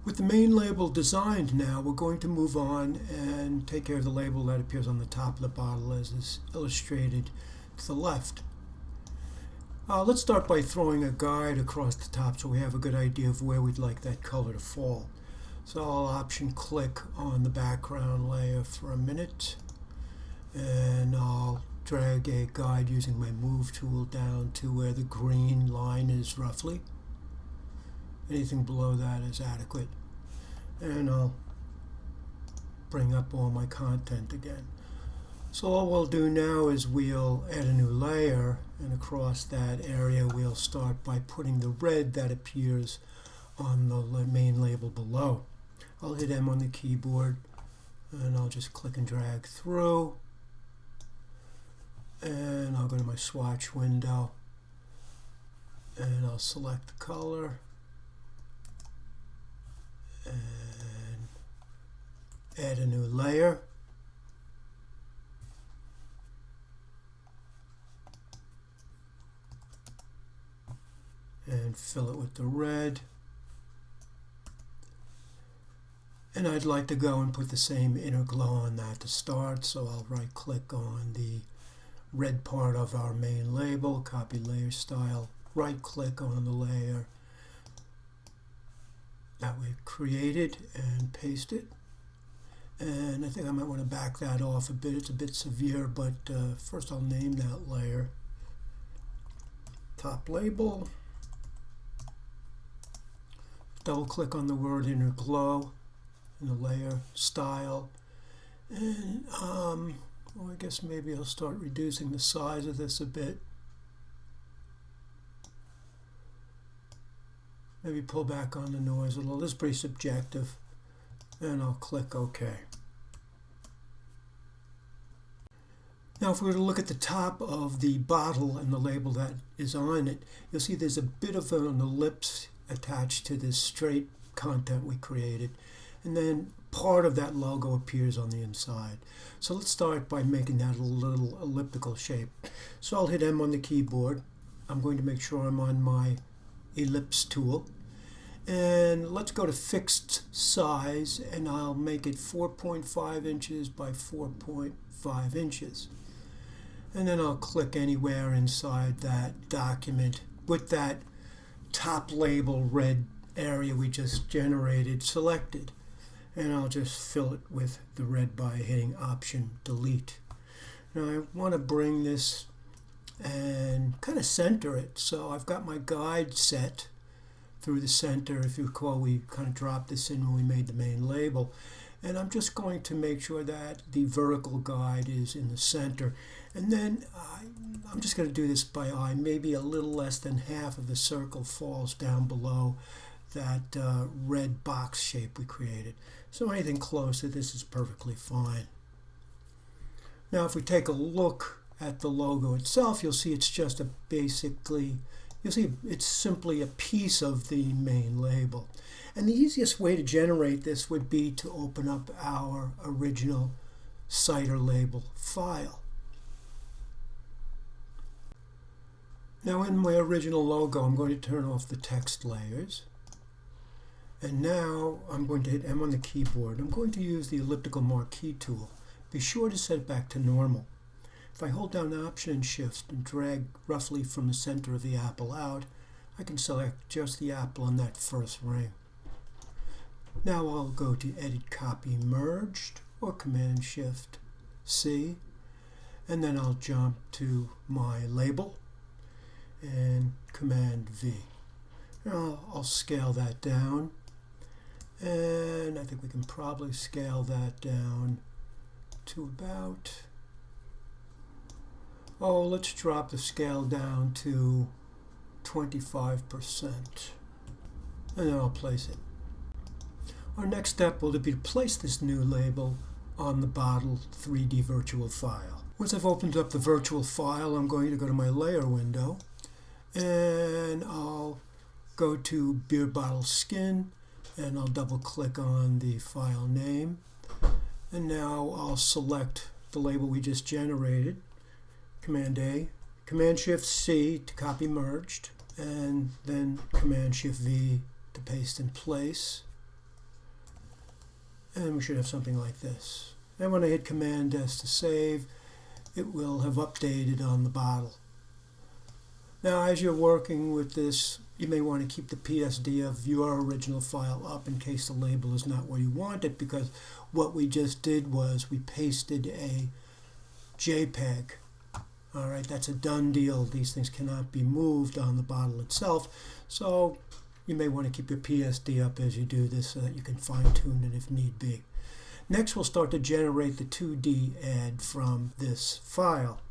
With the main label designed now, we're going to move on and take care of the label that appears on the top of the bottle as is illustrated to the left. Let's start by throwing a guide across the top so we have a good idea of where we'd like that color to fall. So I'll option click on the background layer for a minute, and I'll drag a guide using my move tool down to where the green line is roughly. Anything below that is adequate. And I'll bring up all my content again. So all we'll do now is we'll add a new layer, and across that area we'll start by putting the red that appears on the main label below. I'll hit M on the keyboard and I'll just click and drag through, and I'll go to my swatch window and I'll select the color and add a new layer. And fill it with the red. And I'd like to go and put the same inner glow on that to start, so I'll right click on the red part of our main label, copy layer style, right click on the layer that we've created and paste it. And I think I might want to back that off a bit. It's a bit severe, but first I'll name that layer top label. Double click on the word inner glow in the layer style, and well, I guess maybe I'll start reducing the size of this a bit. Maybe pull back on the noise a little. This is pretty subjective, and I'll click OK. Now if we were to look at the top of the bottle and the label that is on it, you'll see there's a bit of an ellipse attached to this straight content we created, and then part of that logo appears on the inside. So let's start by making that a little elliptical shape. So I'll hit M on the keyboard. I'm going to make sure I'm on my ellipse tool, and let's go to fixed size, and I'll make it 4.5 inches by 4.5 inches, and then I'll click anywhere inside that document with that top label red area we just generated selected, and I'll just fill it with the red by hitting option delete. Now I want to bring this and kind of center it, so I've got my guide set through the center. If you recall, we kind of dropped this in when we made the main label, and I'm just going to make sure that the vertical guide is in the center, and then I'm just going to do this by eye. Maybe a little less than half of the circle falls down below that red box shape we created. So anything close to this is perfectly fine. Now if we take a look at the logo itself, you'll see it's just it's simply a piece of the main label. And the easiest way to generate this would be to open up our original Cider label file. Now in my original logo, I'm going to turn off the text layers. And now I'm going to hit M on the keyboard. I'm going to use the elliptical marquee tool. Be sure to set it back to normal. If I hold down Option and Shift and drag roughly from the center of the apple out, I can select just the apple on that first ring. Now I'll go to Edit Copy Merged or Command Shift C, and then I'll jump to my label and Command V. Now I'll scale that down, and I think we can probably scale that down to about, let's drop the scale down to 25%, and then I'll place it. Our next step will be to place this new label on the bottle 3D virtual file. Once I've opened up the virtual file, I'm going to go to my layer window, and I'll go to beer bottle skin, and I'll double click on the file name, and now I'll select the label we just generated, Command A, Command Shift C to copy merged, and then Command Shift V to paste in place. And we should have something like this. And when I hit Command S to save, it will have updated on the bottle. Now, as you're working with this, you may want to keep the PSD of your original file up in case the label is not where you want it, because what we just did was we pasted a JPEG. All right, that's a done deal. These things cannot be moved on the bottle itself. So you may want to keep your PSD up as you do this so that you can fine-tune it if need be. Next, we'll start to generate the 2D ad from this file.